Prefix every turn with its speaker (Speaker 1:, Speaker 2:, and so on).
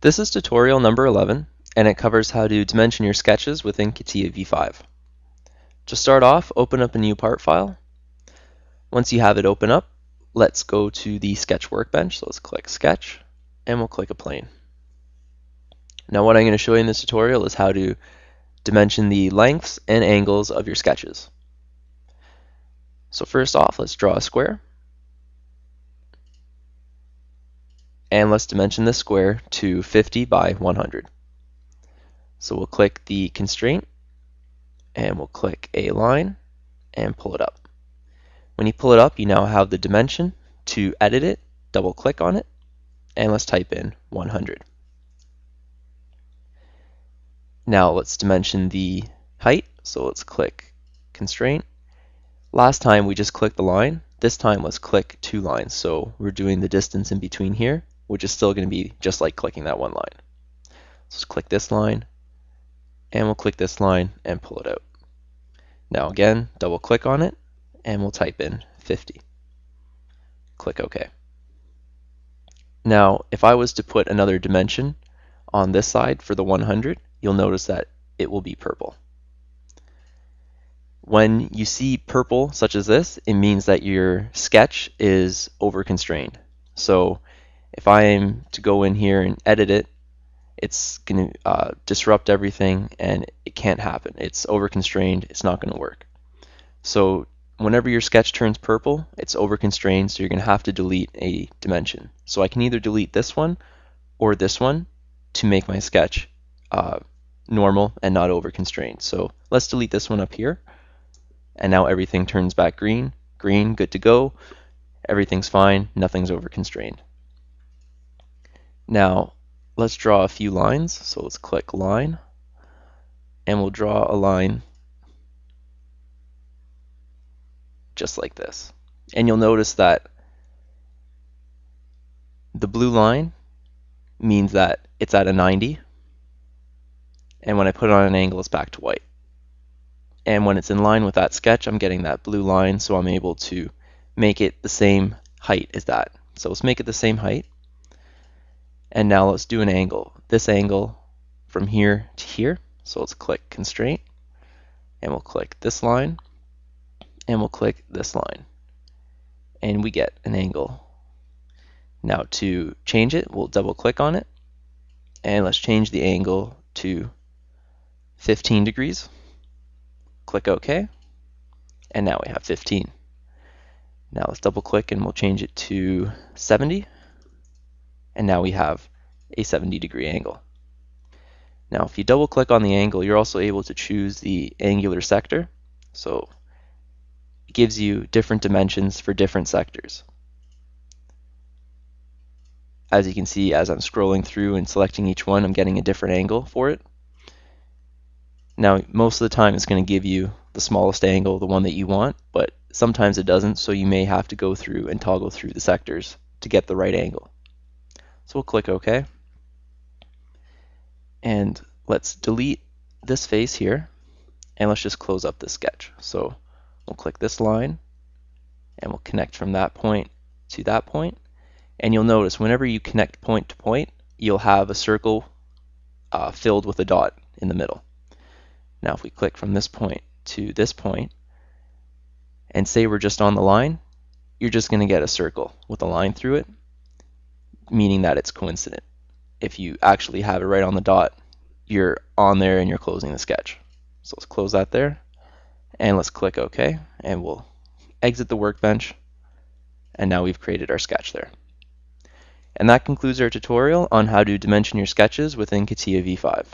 Speaker 1: This is tutorial number 11, and it covers how to dimension your sketches within CATIA V5. To start off, open up a new part file. Once you have it open up, let's go to the sketch workbench. So let's click Sketch, and we'll click a plane. Now what I'm going to show you in this tutorial is how to dimension the lengths and angles of your sketches. So first off, let's draw a square. And let's dimension this square to 50 by 100. So we'll click the constraint, and we'll click a line, and pull it up. When you pull it up, you now have the dimension. To edit it, double click on it, and let's type in 100. Now let's dimension the height, so let's click constraint. Last time we just clicked the line. This time let's click two lines, so we're doing the distance in between here, which is still going to be just like clicking that one line. So let's click this line, and we'll click this line and pull it out. Now again, double click on it, and we'll type in 50. Click OK. Now, if I was to put another dimension on this side for the 100, you'll notice that it will be purple. When you see purple such as this, it means that your sketch is over-constrained. So if I am to go in here and edit it, it's going to disrupt everything, and it can't happen. It's over-constrained. It's not going to work. So whenever your sketch turns purple, it's over-constrained, so you're going to have to delete a dimension. So I can either delete this one or this one to make my sketch normal and not over-constrained. So let's delete this one up here. And now everything turns back green. Green, good to go. Everything's fine. Nothing's over-constrained. Now, let's draw a few lines. So let's click Line, and we'll draw a line just like this. And you'll notice that the blue line means that it's at a 90, and when I put it on an angle, it's back to white. And when it's in line with that sketch, I'm getting that blue line, so I'm able to make it the same height as that. So let's make it the same height. And now let's do an angle. This angle from here to here. So let's click Constraint, and we'll click this line, and we'll click this line. And we get an angle. Now to change it, we'll double click on it, and let's change the angle to 15 degrees. Click OK, and now we have 15. Now let's double click and we'll change it to 70, and now we have a 70-degree angle. Now if you double click on the angle, you're also able to choose the angular sector. So it gives you different dimensions for different sectors. As you can see, as I'm scrolling through and selecting each one, I'm getting a different angle for it. Now, most of the time it's going to give you the smallest angle, the one that you want, but sometimes it doesn't, so you may have to go through and toggle through the sectors to get the right angle. So we'll click OK. And let's delete this face here, and let's just close up this sketch. So we'll click this line, and we'll connect from that point to that point. And you'll notice whenever you connect point to point, you'll have a circle filled with a dot in the middle. Now if we click from this point to this point, and say we're just on the line, you're just going to get a circle with a line through it, meaning that it's coincident. If you actually have it right on the dot, you're on there and you're closing the sketch. So let's close that there, and let's click OK, and we'll exit the workbench, and now we've created our sketch there. And that concludes our tutorial on how to dimension your sketches within CATIA V5.